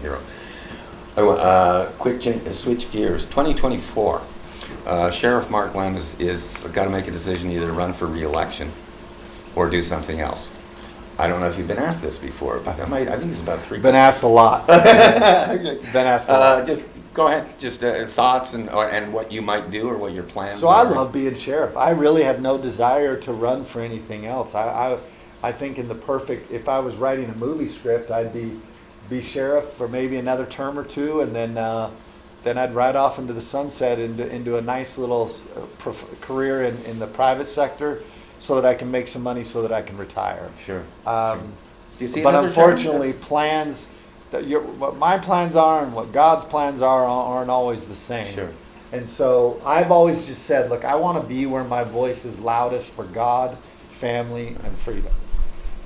Hero. Quick change, switch gears. 2024. Sheriff Mark Lem is got to make a decision, either run for re-election or do something else. I don't know if you've been asked this before, but I think it's about three. Been asked a lot. Been asked a lot. Just go ahead. Just thoughts and what you might do or what your plans So are. I love being sheriff. I really have no desire to run for anything else. I think if I was writing a movie script, I'd be sheriff for maybe another term or two, and then I'd ride off into the sunset into a nice little career in the private sector, so that I can make some money, so that I can retire. Sure. Do you see but another unfortunately, term? plans what my plans are and what God's plans aren't always the same. Sure. And so I've always just said, look, I want to be where my voice is loudest for God, family, and freedom.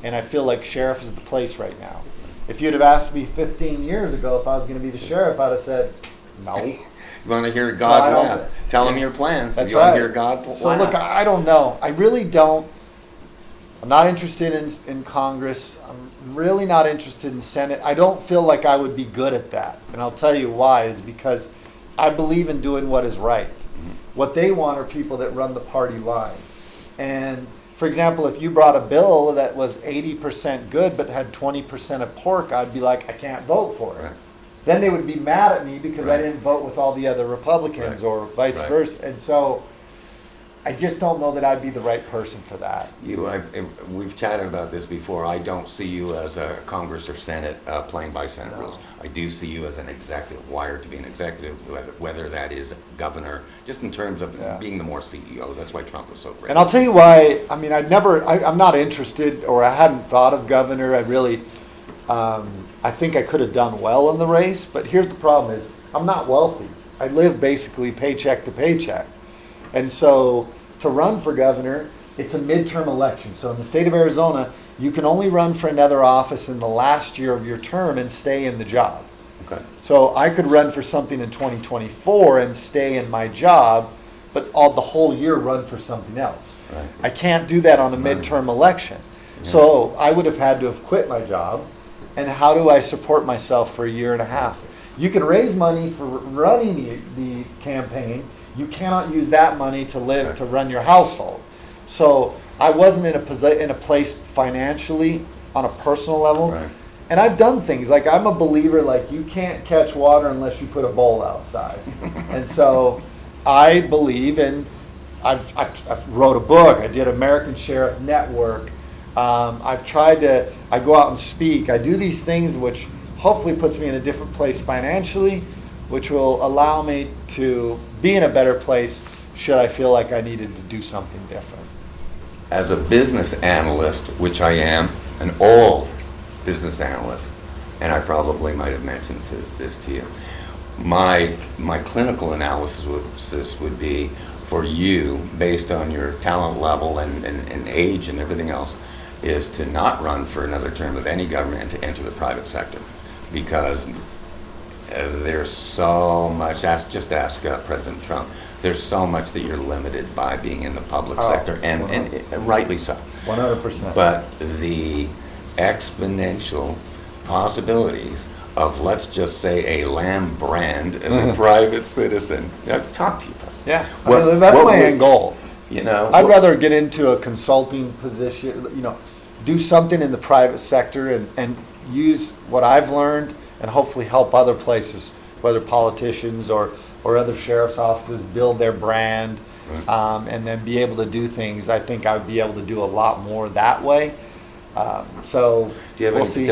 And I feel like sheriff is the place right now. If you'd have asked me 15 years ago if I was going to be the sheriff, I'd have said, no. You want to hear God laugh. Tell him your plans. You want to hear God laugh. So look, I don't know. I really don't. I'm not interested in Congress. I'm really not interested in Senate. I don't feel like I would be good at that. And I'll tell you why, is because I believe in doing what is right. Mm-hmm. What they want are people that run the party line. And for example, if you brought a bill that was 80% good but had 20% of pork, I'd be like, I can't vote for it. Right. Then they would be mad at me because I didn't vote with all the other Republicans, or vice versa. And so I just don't know that I'd be the right person for that. We've chatted about this before. I don't see you as a Congress or Senate playing by Senate rules. I do see you as an executive, wired to be an executive, whether that is governor, just in terms of being the more CEO. That's why Trump was so great. And I'll tell you why. I mean, I'm not interested, or I hadn't thought of governor. I really, I think I could have done well in the race. But here's the problem: is I'm not wealthy. I live basically paycheck to paycheck. And so to run for governor, it's a midterm election. So in the state of Arizona, you can only run for another office in the last year of your term and stay in the job. Okay. So I could run for something in 2024 and stay in my job, but the whole year run for something else. Right. I can't do that on a midterm election. Yeah. So I would have had to have quit my job. And how do I support myself for a year and a half? You can raise money for running the campaign. You cannot use that money to run your household. So I wasn't in a place financially on a personal level. Right. And I've done things like, I'm a believer, like, you can't catch water unless you put a bowl outside. And so I believe in, I've wrote a book. I did American Sheriff Network. I go out and speak. I do these things which hopefully puts me in a different place financially, which will allow me to be in a better place should I feel like I needed to do something different. As a business analyst, which I am, an old business analyst, and I probably might have mentioned this to you, my clinical analysis would be, for you, based on your talent level and age and everything else, is to not run for another term of any government and to enter the private sector. Because there's so much, just ask President Trump, there's so much that you're limited by being in the public sector, and rightly so. 100%. But the exponential possibilities of, let's just say, a Lamb brand as a private citizen, I've talked to you about it. Yeah, that's my end goal. You know, I'd rather get into a consulting position, do something in the private sector and use what I've learned and hopefully help other places, whether politicians or other sheriff's offices, build their brand, and then be able to do things. I think I would be able to do a lot more that way. So do you have we'll any see.